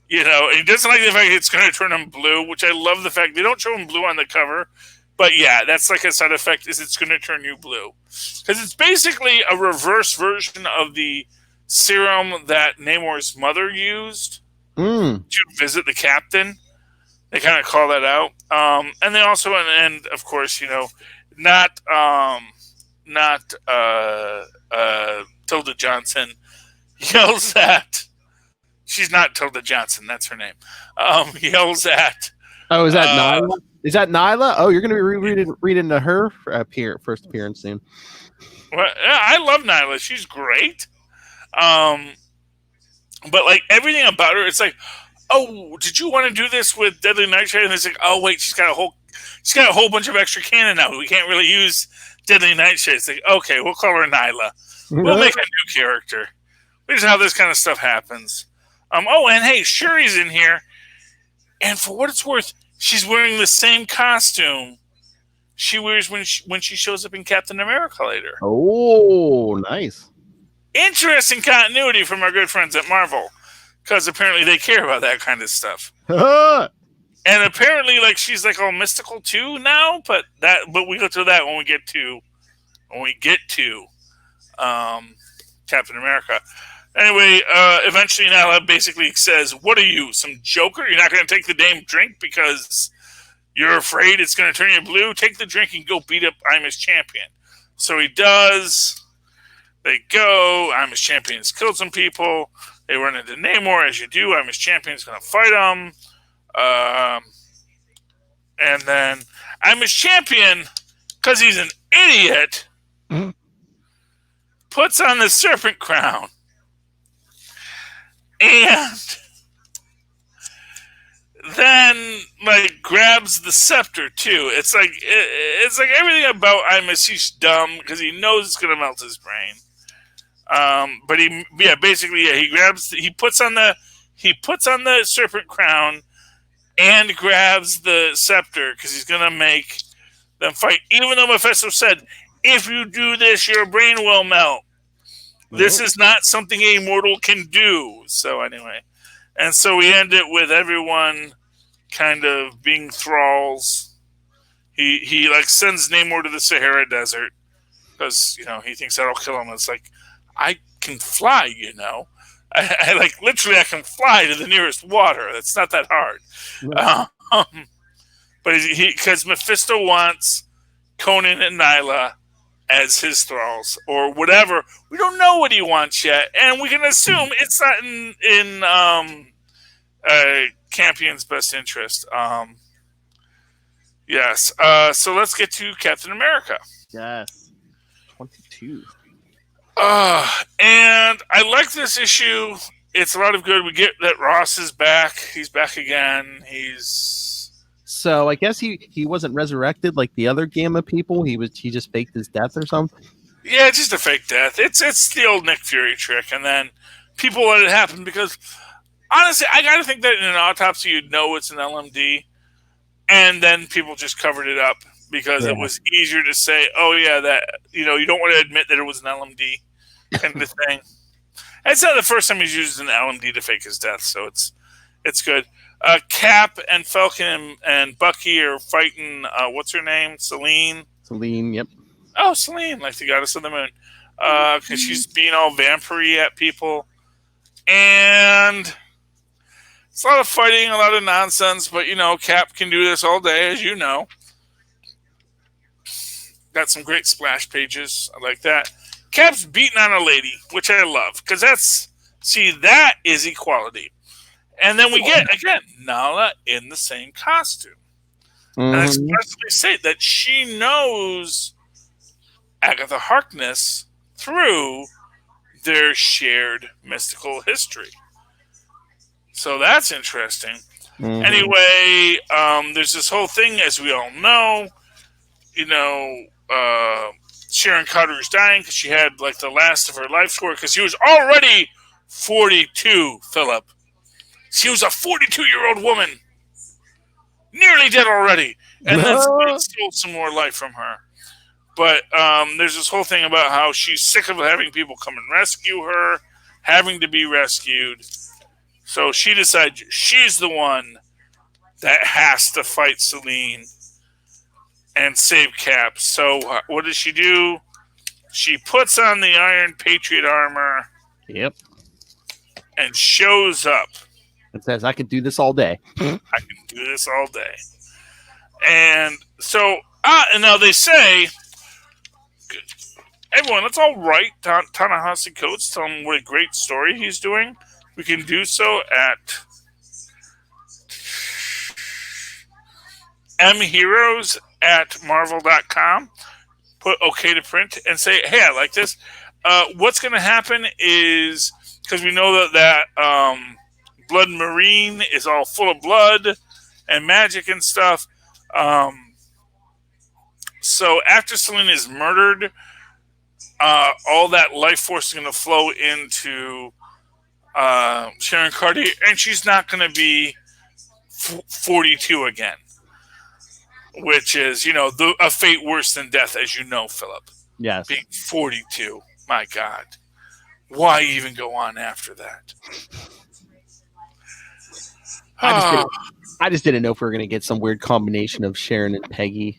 he doesn't like the fact it's going to turn him blue, which I love the fact they don't show him blue on the cover. But yeah, that's like a side effect, is it's going to turn you blue. Because it's basically a reverse version of the serum that Namor's mother used to visit the captain. They kind of call that out. And they also, and of course, not Tilda Johnson yells at, she's not Tilda Johnson, that's her name, yells at. Oh, is that Nyla? Is that Nyla? Oh, you're going to be reading to her first appearance soon. Well, yeah, I love Nyla. She's great. But like everything about her, it's like, oh, did you want to do this with Deadly Nightshade? And it's like, oh wait, she's got a whole bunch of extra canon now. We can't really use Deadly Nightshade. It's like, okay, we'll call her Nyla. We'll make a new character. This is how this kind of stuff happens. Oh, and hey, Shuri's in here, and for what it's worth, she's wearing the same costume she wears when she shows up in Captain America later. Oh, nice. Interesting continuity from our good friends at Marvel, because apparently they care about that kind of stuff. And apparently, like, she's like all mystical too now, but we go to that when we get to Captain America. Anyway, eventually Nyla basically says, "What are you, some joker? You're not going to take the damn drink because you're afraid it's going to turn you blue? Take the drink and go beat up Imus Champion." So he does. They go. Imus Champion's killed some people. They run into Namor, as you do. Imus Champion's going to fight him. And then Imus Champion, because he's an idiot, puts on the Serpent Crown. And then, like, grabs the scepter too. It's like everything about Imus. He's dumb because he knows it's gonna melt his brain. But he puts on the Serpent Crown and grabs the scepter because he's gonna make them fight. Even though Mephisto said, "If you do this, your brain will melt." This is not something a mortal can do. So anyway, and so we end it with everyone kind of being thralls. He like sends Namor to the Sahara Desert because he thinks that'll kill him. It's like, I can fly, I like literally I can fly to the nearest water. That's not that hard. Right. But because Mephisto wants Conan and Nyla as his thralls or whatever. We don't know what he wants yet, and we can assume it's not in Campion's best interest. Yes. So let's get to Captain America. Yes. 22. And I like this issue. It's a lot of good. We get that Ross is back. He's back again. So I guess he wasn't resurrected like the other Gamma people. He just faked his death or something. Yeah, just a fake death. It's the old Nick Fury trick, and then people let it happen because honestly, I gotta think that in an autopsy you'd know it's an LMD, and then people just covered it up because it was easier to say, "Oh yeah, that you don't want to admit that it was an LMD," kind of thing. It's not the first time he's used an LMD to fake his death, so it's good. Cap and Falcon and Bucky are fighting. What's her name? Selene. Selene. Yep. Oh, Selene, like the goddess of the moon, because she's being all vampire at people, and it's a lot of fighting, a lot of nonsense. But Cap can do this all day, as you know. Got some great splash pages. I like that. Cap's beating on a lady, which I love, because that is equality. And then we get, again, Nala in the same costume. And I expressly say that she knows Agatha Harkness through their shared mystical history. So that's interesting. Anyway, there's this whole thing, as we all know, Sharon Carter's dying because she had like the last of her life score because she was already 42, Philip. She was a 42-year-old woman, nearly dead already, and then stole some more life from her. But there's this whole thing about how she's sick of having people come and rescue her, having to be rescued. So she decides she's the one that has to fight Selene and save Cap. So what does she do? She puts on the Iron Patriot armor. Yep. And shows up. It says, I could do this all day. I can do this all day. And so, and now they say, everyone, let's all write Ta-Nehisi Coates, tell him what a great story he's doing. We can do so at mheroes@marvel.com. Put OK to print and say, hey, I like this. What's going to happen is, because we know that Blood Marine is all full of blood and magic and stuff. So after Selene is murdered, all that life force is going to flow into Sharon Carter, and she's not going to be 42 again, which is, a fate worse than death, as you know, Philip. Yes. Being 42. My God. Why even go on after that? I just didn't know if we were going to get some weird combination of Sharon and Peggy,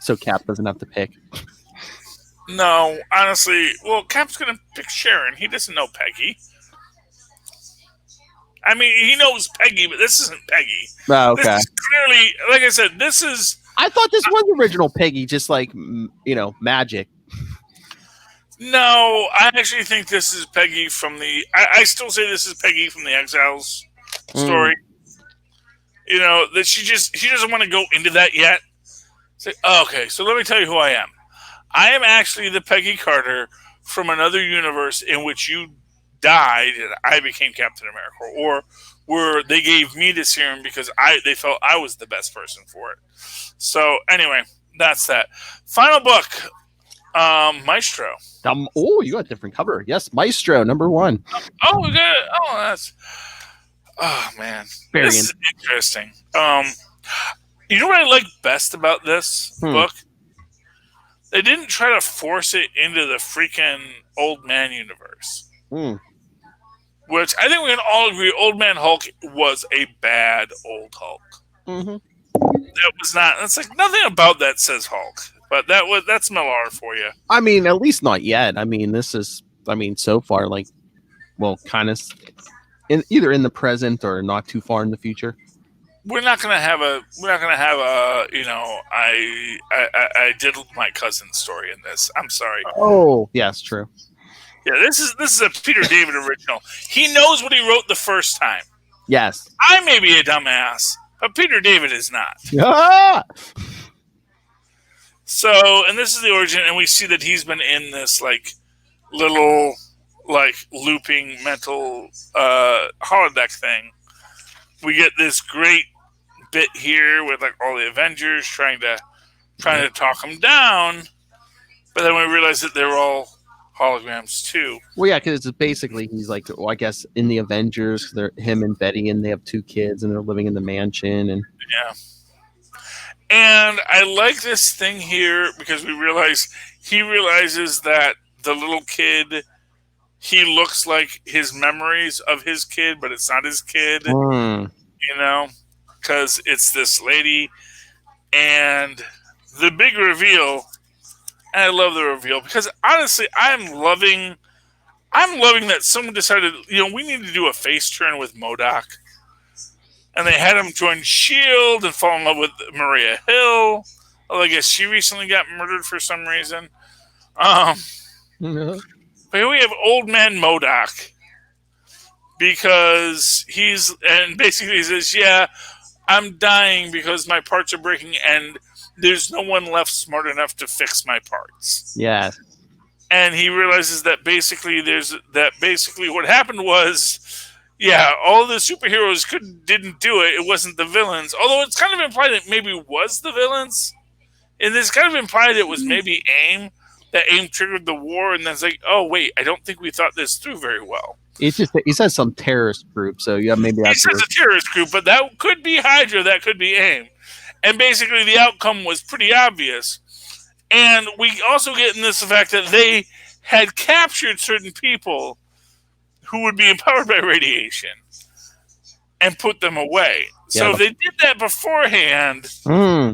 so Cap doesn't have to pick. No, honestly, well, Cap's going to pick Sharon. He doesn't know Peggy. I mean, he knows Peggy, but this isn't Peggy. Oh, okay. This is clearly, like I said, this is... I thought this was original Peggy, just like, magic. No, I actually think this is Peggy from the... I still say this is Peggy from the Exiles story. That she doesn't want to go into that yet. Say, okay, so let me tell you who I am. I am actually the Peggy Carter from another universe in which you died and I became Captain America, or where they gave me the serum because they felt I was the best person for it. So anyway, that's that. Final book, Maestro. You got a different cover. Yes, Maestro, #1. Oh, we got it. Oh man, this is interesting. You know what I like best about this book? They didn't try to force it into the freaking Old Man universe. Which I think we can all agree Old Man Hulk was a bad old Hulk. That was not... It's like nothing about that says Hulk. But that's Millar for you. I mean, at least not yet. I mean, this is... so far, kind of... either in the present or not too far in the future. We're not gonna have a I diddled my cousin story in this. I'm sorry. Oh, yes, true. Yeah, this is a Peter David original. He knows what he wrote the first time. Yes. I may be a dumbass, but Peter David is not. Ah! So, and this is the origin, and we see that he's been in this little looping mental holodeck thing. We get this great bit here with all the Avengers trying to talk him down, but then we realize that they're all holograms too. Well, yeah, because basically he's I guess in the Avengers, they're him and Betty, and they have 2 kids, and they're living in the mansion, and yeah. And I like this thing here because he realizes that the little kid he looks like his memories of his kid, but it's not his kid, because it's this lady. And the big reveal, and I love the reveal, because honestly, I'm loving that someone decided, we need to do a face turn with MODOK. And they had him join S.H.I.E.L.D. and fall in love with Maria Hill. Although I guess she recently got murdered for some reason. But here we have old man MODOK. Because basically he says, yeah, I'm dying because my parts are breaking and there's no one left smart enough to fix my parts. Yeah. And he realizes that basically what happened was, yeah, all the superheroes didn't do it. It wasn't the villains. Although it's kind of implied it maybe was the villains. And it's kind of implied it was maybe AIM. That AIM triggered the war. And then it's like, oh, wait, I don't think we thought this through very well. He says some terrorist group. So, yeah, maybe that's... He says a terrorist group, but that could be Hydra. That could be AIM. And basically the outcome was pretty obvious. And we also get in this the fact that they had captured certain people who would be empowered by radiation and put them away. Yeah, so if they did that beforehand, maybe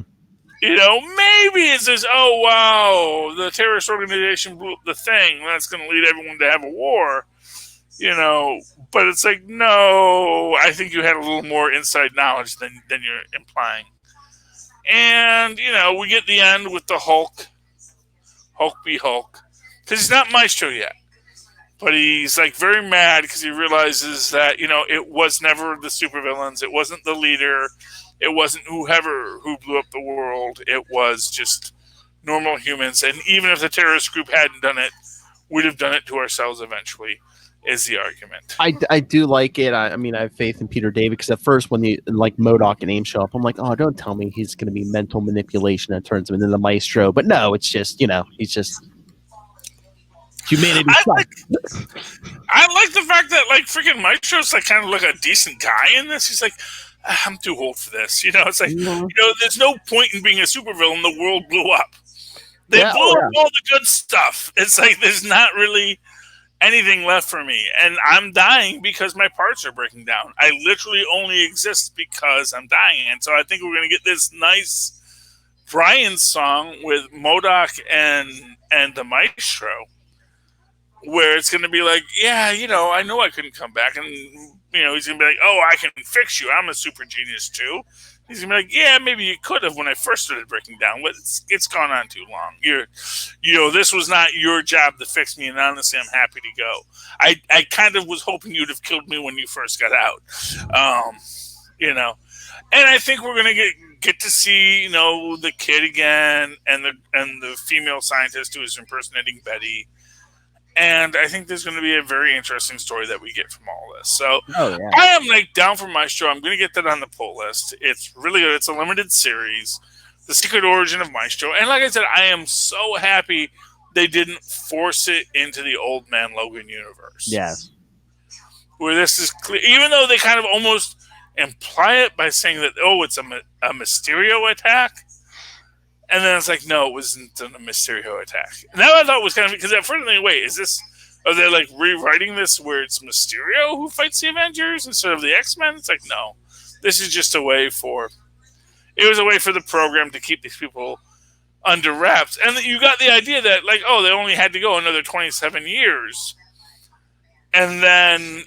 it's this, oh, wow, the terrorist organization blew up the thing. That's going to lead everyone to have a war. But it's like, no, I think you had a little more inside knowledge than you're implying. And, we get the end with the Hulk be Hulk. Because he's not Maestro yet. But he's like very mad because he realizes that, it was never the supervillains. It wasn't the leader. It wasn't whoever who blew up the world. It was just normal humans. And even if the terrorist group hadn't done it, we'd have done it to ourselves eventually, is the argument. I do like it. I mean, I have faith in Peter David because at first when MODOK and AIM show up, I'm like, oh, don't tell me he's going to be mental manipulation that turns him into the Maestro. But no, it's just, he's just... humanity. I like the fact that freaking Maestro's kind of a decent guy in this. He's like, I'm too old for this. It's like, there's no point in being a supervillain. The world blew up. They blew up all the good stuff. It's like there's not really anything left for me, and I'm dying because my parts are breaking down. I literally only exist because I'm dying, and so I think we're going to get this nice Brian song with MODOK and the Maestro. Where it's going to be like, yeah, I know I couldn't come back. And, he's going to be like, oh, I can fix you. I'm a super genius, too. He's going to be like, yeah, maybe you could have when I first started breaking down, but it's gone on too long. This was not your job to fix me, and honestly, I'm happy to go. I kind of was hoping you'd have killed me when you first got out. And I think we're going to get to see, the kid again and the female scientist who is impersonating Betty. And I think there's going to be a very interesting story that we get from all this. So I am down for Maestro. I'm going to get that on the pull list. It's really good. It's a limited series, The Secret Origin of Maestro. And like I said, I am so happy they didn't force it into the Old Man Logan universe. Yes. Where this is clear, even though they kind of almost imply it by saying that, oh, it's a Mysterio attack. And then it's like, no, it wasn't a Mysterio attack. And that I thought was kind of, because at first, wait, are they rewriting this where it's Mysterio who fights the Avengers instead of the X-Men? It's like, no, this is just it was a way for the program to keep these people under wraps. And you got the idea that, they only had to go another 27 years. And then,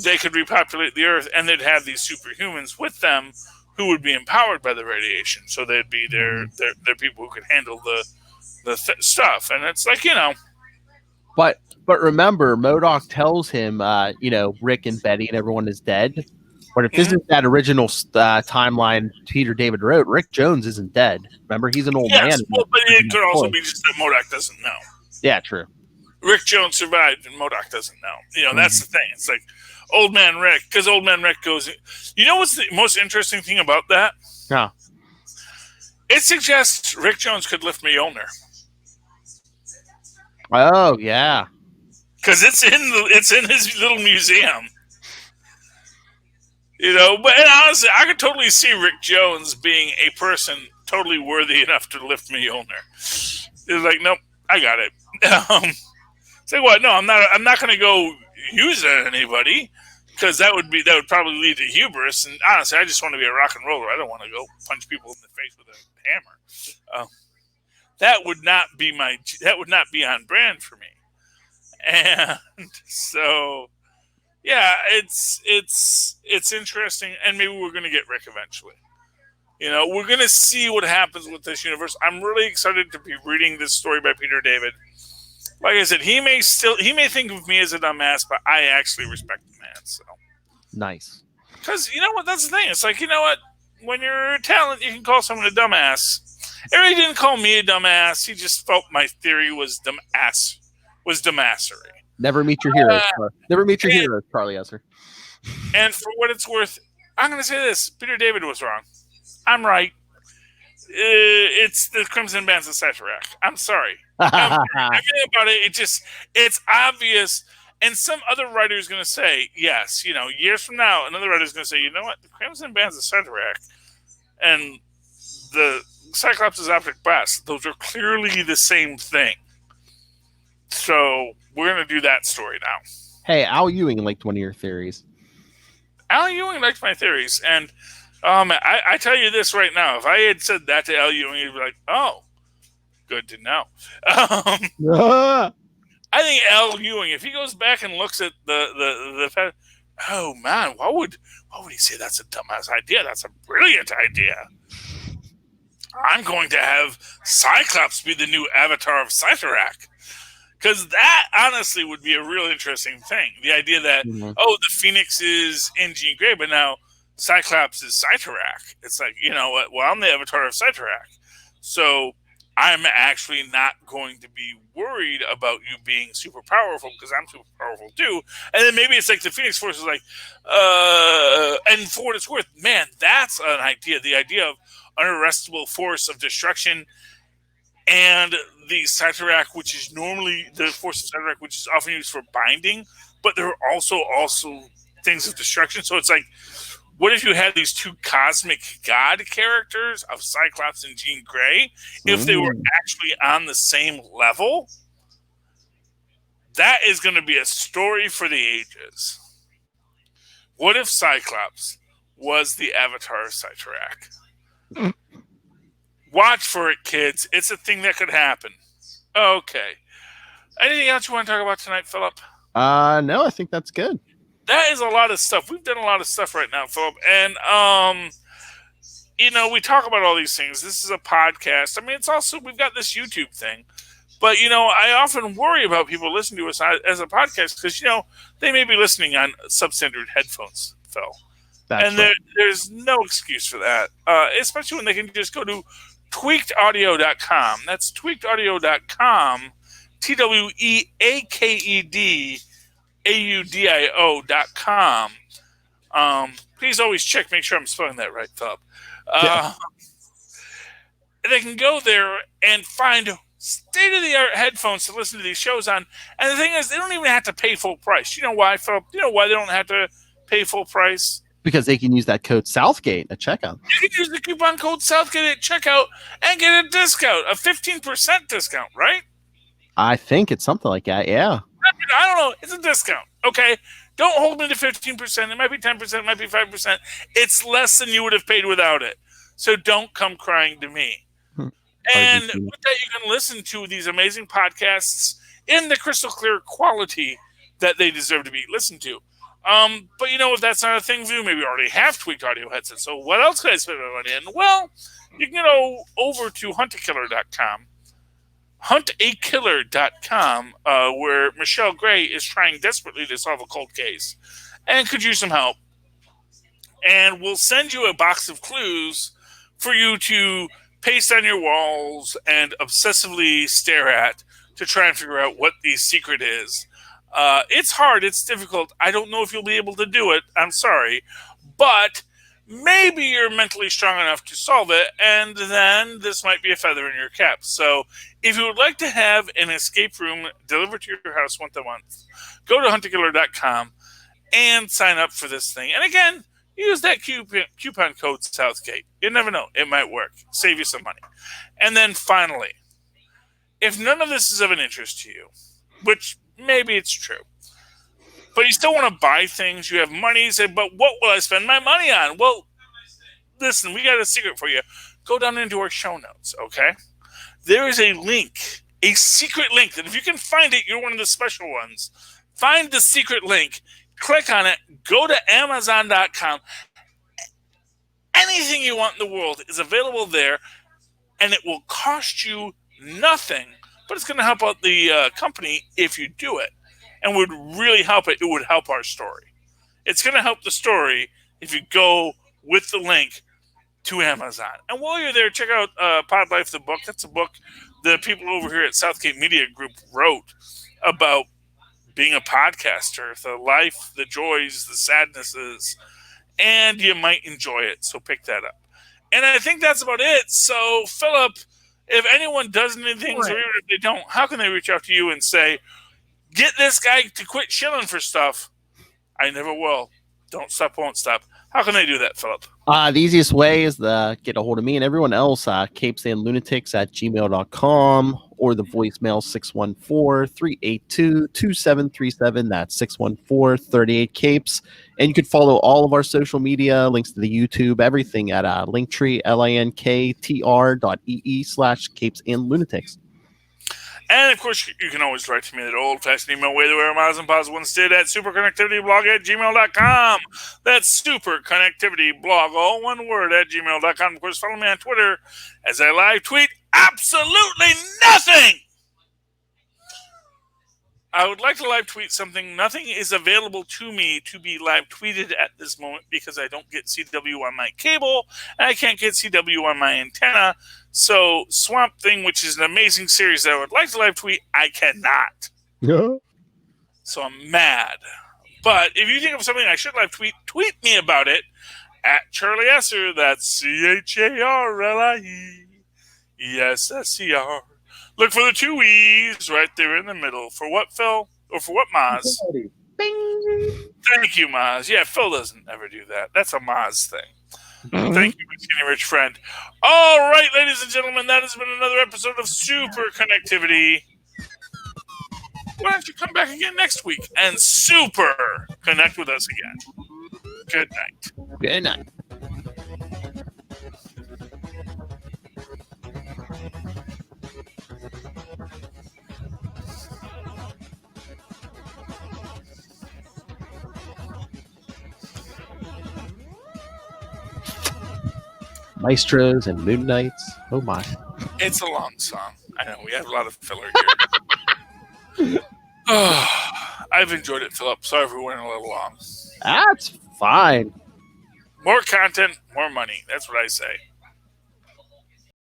they could repopulate the Earth and they'd have these superhumans with them who would be empowered by the radiation. So they'd be their people who could handle the stuff. And it's like, But remember, MODOK tells him, Rick and Betty and everyone is dead. But if this is that original timeline Peter David wrote, Rick Jones isn't dead. Remember, he's an old man. Well, but it could also be just that MODOK doesn't know. Yeah, true. Rick Jones survived and MODOK doesn't know. That's the thing. It's like, Old Man Rick, because Old Man Rick goes... what's the most interesting thing about that? Yeah. It suggests Rick Jones could lift Mjolnir. Oh, yeah. Because it's in his little museum. But honestly, I could totally see Rick Jones being a person totally worthy enough to lift Mjolnir. It's like, nope, I got it. Say what? No, I'm not. I'm not going to go use it on anybody because that would probably lead to hubris. And honestly, I just want to be a rock and roller. I don't want to go punch people in the face with a hammer. That would not be on brand for me. And so, yeah, it's interesting, and maybe we're going to get Rick eventually. We're going to see what happens with this universe. I'm really excited to be reading this story by Peter David. Like I said, he may think of me as a dumbass, but I actually respect the man. So nice. Because you know what? That's the thing. It's like, you know what? When you're a talent, you can call someone a dumbass. He didn't call me a dumbass. He just felt my theory was dumbassery. Never meet your heroes. Never meet your heroes, Charlie Esser. And for what it's worth, I'm going to say this. Peter David was wrong. I'm right. It's the Crimson Bands of Cyttorak. I'm sorry. Everything about it, it's obvious. And some other writer is going to say, yes, years from now, another writer is going to say, you know what? The Crimson Bands of Cyttorak and the Cyclops' Optic Blast, those are clearly the same thing. So we're going to do that story now. Hey, Al Ewing liked one of your theories. Al Ewing liked my theories. And I tell you this right now. If I had said that to Al Ewing, he'd be like, oh, good to know. I think Al Ewing, if he goes back and looks at the oh, man, why would he say that's a dumbass idea? That's a brilliant idea. I'm going to have Cyclops be the new avatar of Cyttorak. Because that, honestly, would be a real interesting thing. The idea that, the Phoenix is in Jean Grey, but now Cyclops is Cyttorak. It's like, you know what? Well, I'm the avatar of Cyttorak. So I'm actually not going to be worried about you being super powerful because I'm super powerful too. And then maybe it's like the Phoenix Force is like, and for what it's worth, man, that's an idea. The idea of unarrestable force of destruction and the Cyttorak, which is normally the force of Cyttorak, which is often used for binding, but there are also things of destruction. So it's like, what if you had these two cosmic god characters of Cyclops and Jean Grey? If they were actually on the same level, that is going to be a story for the ages. What if Cyclops was the avatar of Cyttorak? Watch for it, kids. It's a thing that could happen. Okay. Anything else you want to talk about tonight, Philip? No, I think that's good. That is a lot of stuff. We've done a lot of stuff right now, Philip. And, we talk about all these things. This is a podcast. I mean, it's also, we've got this YouTube thing. But, I often worry about people listening to us as a podcast because, they may be listening on substandard headphones, Phil. That's and there's no excuse for that, especially when they can just go to tweakedaudio.com. That's tweakedaudio.com, tweakedaudio.com. Please always check, make sure I'm spelling that right, Philip. They can go there and find state-of-the-art headphones to listen to these shows on. And the thing is, they don't even have to pay full price. You know why, Philip? You know why they don't have to pay full price? Because they can use that code Southgate at checkout. You can use the coupon code Southgate at checkout and get a discount, a 15% discount, right? I think it's something like that, yeah. I don't know. It's a discount, okay? Don't hold me to 15%. It might be 10%. It might be 5%. It's less than you would have paid without it. So don't come crying to me. And with that, you can listen to these amazing podcasts in the crystal clear quality that they deserve to be listened to. But if that's not a thing for you, maybe you already have tweaked audio headsets. So what else can I spend my money in? Well, you can go over to huntakiller.com, huntakiller.com, where Michelle Gray is trying desperately to solve a cold case and could use some help. And we'll send you a box of clues for you to paste on your walls and obsessively stare at to try and figure out what the secret is. It's hard. It's difficult. I don't know if you'll be able to do it. I'm sorry. But maybe you're mentally strong enough to solve it, and then this might be a feather in your cap. So if you would like to have an escape room delivered to your house once a month, go to huntakiller.com and sign up for this thing. And again, use that coupon code Southgate. You never know. It might work. Save you some money. And then finally, if none of this is of an interest to you, which Maybe it's true. But you still want to buy things. You have money. You say, but what will I spend my money on? Well, listen, we got a secret for you. Go down into our show notes, okay? There is a link, a secret link, that if you can find it, you're one of the special ones. Find the secret link, click on it, go to Amazon.com. Anything you want in the world is available there, and it will cost you nothing, but it's going to help out the company if you do it, and would really help it. It would help our story. It's going to help the story if you go with the link to Amazon. And while you're there, check out Pod Life, the book. That's a book the people over here at Southgate Media Group wrote about being a podcaster, the life, the joys, the sadnesses, and you might enjoy it. So pick that up. And I think that's about it. So, Philip, if anyone does anything, or even if they don't, how can they reach out to you and say, get this guy to quit shilling for stuff? I never will. Don't stop, won't stop. How can they do that, Philip? The easiest way is to get a hold of me and everyone else, capesandlunatics@gmail.com, or the voicemail 614-382-2737. That's 614-38-CAPES. And you can follow all of our social media, links to the YouTube, everything at Linktree, linktr.ee/capesandlunatics. And, of course, you can always write to me that old-fashioned email way, the where miles and possible instead, at superconnectivityblog@gmail.com. That's superconnectivityblog, all one word, at gmail.com. Of course, follow me on Twitter as I live tweet absolutely nothing. I would like to live tweet something. Nothing is available to me to be live tweeted at this moment because I don't get CW on my cable and I can't get CW on my antenna. So Swamp Thing, which is an amazing series that I would like to live tweet, I cannot. Yeah. So I'm mad. But if you think of something I should live tweet, tweet me about it at Charlie Esser. That's CharlieEsser. Look for the two E's right there in the middle. For what, Phil? Or for what, Maz? Bing. Thank you, Maz. Yeah, Phil doesn't ever do that. That's a Maz thing. Mm-hmm. Thank you, skinny rich friend. All right, ladies and gentlemen, that has been another episode of Superconnectivity. Why don't you come back again next week and super connect with us again? Good night. Good night. Maestros and Moon Knights. Oh my. It's a long song. I know, we have a lot of filler here. I've enjoyed it, Philip. Sorry if we went a little long. That's fine. More content, more money. That's what I say.